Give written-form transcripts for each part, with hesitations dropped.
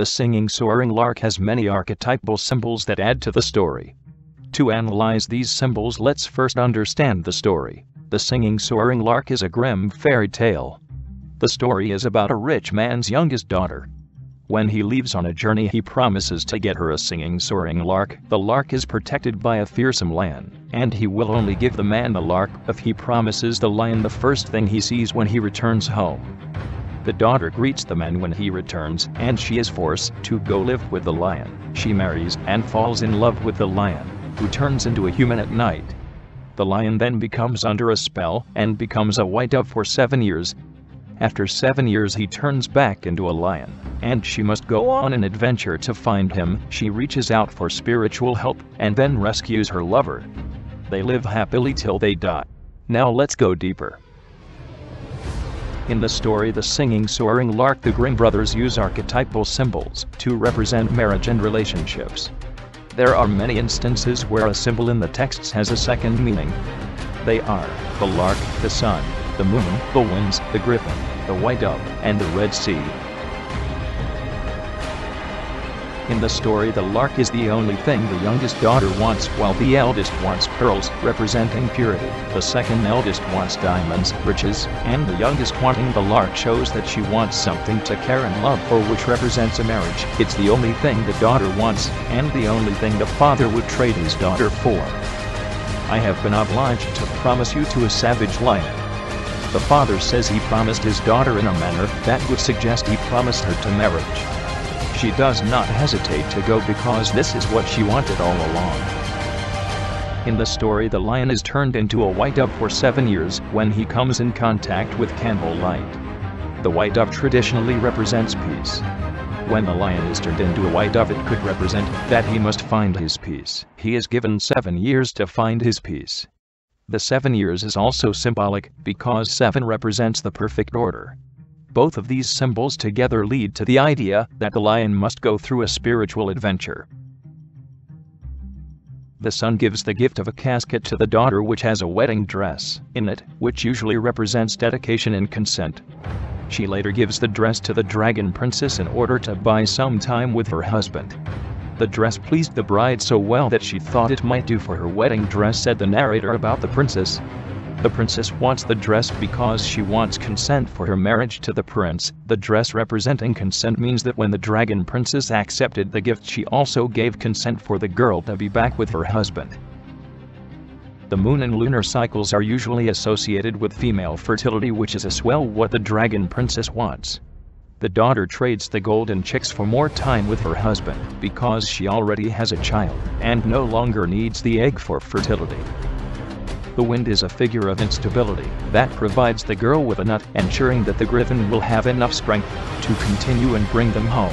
The Singing Soaring Lark has many archetypal symbols that add to the story. To analyze these symbols, let's first understand the story. The Singing Soaring Lark is a grim fairy tale. The story is about a rich man's youngest daughter. When he leaves on a journey, he promises to get her a singing soaring lark. The lark is protected by a fearsome lion, and he will only give the man the lark if he promises the lion the first thing he sees when he returns home. The daughter greets the man when he returns, and she is forced to go live with the lion. She marries and falls in love with the lion, who turns into a human at night. The lion then becomes under a spell and becomes a white dove for 7 years. After 7 years he turns back into a lion, and she must go on an adventure to find him. She reaches out for spiritual help and then rescues her lover. They live happily till they die. Now let's go deeper. In the story The Singing Soaring Lark, the Grimm brothers use archetypal symbols to represent marriage and relationships. There are many instances where a symbol in the texts has a second meaning. They are the lark, the sun, the moon, the winds, the griffin, the white dove, and the Red Sea. In the story, the lark is the only thing the youngest daughter wants, while the eldest wants pearls, representing purity. The second eldest wants diamonds, riches, and the youngest wanting the lark shows that she wants something to care and love for, which represents a marriage. It's the only thing the daughter wants, and the only thing the father would trade his daughter for. I have been obliged to promise you to a savage lion. The father says he promised his daughter in a manner that would suggest he promised her to marriage. She does not hesitate to go because this is what she wanted all along. In the story, the lion is turned into a white dove for 7 years when he comes in contact with candlelight. The white dove traditionally represents peace. When the lion is turned into a white dove, it could represent that he must find his peace. He is given 7 years to find his peace. The 7 years is also symbolic because 7 represents the perfect order. Both of these symbols together lead to the idea that the lion must go through a spiritual adventure. The son gives the gift of a casket to the daughter, which has a wedding dress in it, which usually represents dedication and consent. She later gives the dress to the dragon princess in order to buy some time with her husband. The dress pleased the bride so well that she thought it might do for her wedding dress, said the narrator about the princess. The princess wants the dress because she wants consent for her marriage to the prince. The dress representing consent means that when the dragon princess accepted the gift, she also gave consent for the girl to be back with her husband. The moon and lunar cycles are usually associated with female fertility, which is as well what the dragon princess wants. The daughter trades the golden chicks for more time with her husband because she already has a child and no longer needs the egg for fertility. The wind is a figure of instability that provides the girl with a nut, ensuring that the griffin will have enough strength to continue and bring them home.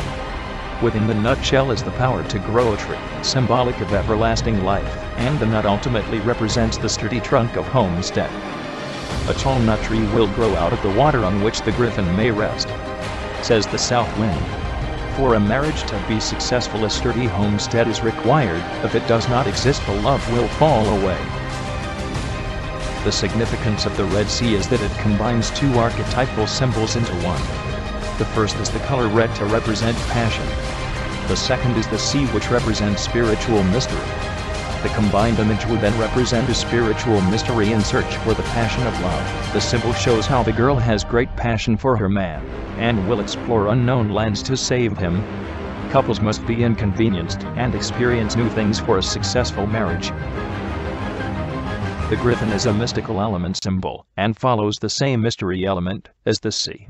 Within the nutshell is the power to grow a tree, symbolic of everlasting life, and the nut ultimately represents the sturdy trunk of homestead. A tall nut tree will grow out of the water on which the griffin may rest, says the south wind. For a marriage to be successful, a sturdy homestead is required. If it does not exist, the love will fall away. The significance of the Red Sea is that it combines 2 archetypal symbols into one. The first is the color red to represent passion. The second is the sea, which represents spiritual mystery. The combined image would then represent a spiritual mystery in search for the passion of love. The symbol shows how the girl has great passion for her man and will explore unknown lands to save him. Couples must be inconvenienced and experience new things for a successful marriage. The griffin is a mystical element symbol and follows the same mystery element as the sea.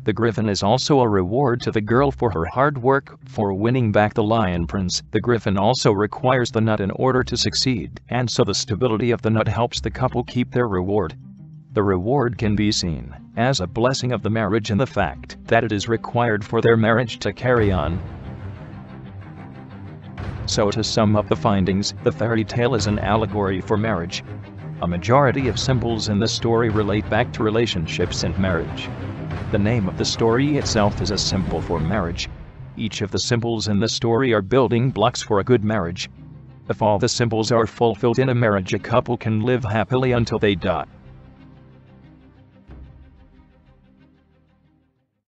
The griffin is also a reward to the girl for her hard work for winning back the lion prince. The griffin also requires the nut in order to succeed, and so the stability of the nut helps the couple keep their reward. The reward can be seen as a blessing of the marriage and the fact that it is required for their marriage to carry on. So to sum up the findings, the fairy tale is an allegory for marriage. A majority of symbols in the story relate back to relationships and marriage. The name of the story itself is a symbol for marriage. Each of the symbols in the story are building blocks for a good marriage. If all the symbols are fulfilled in a marriage, a couple can live happily until they die.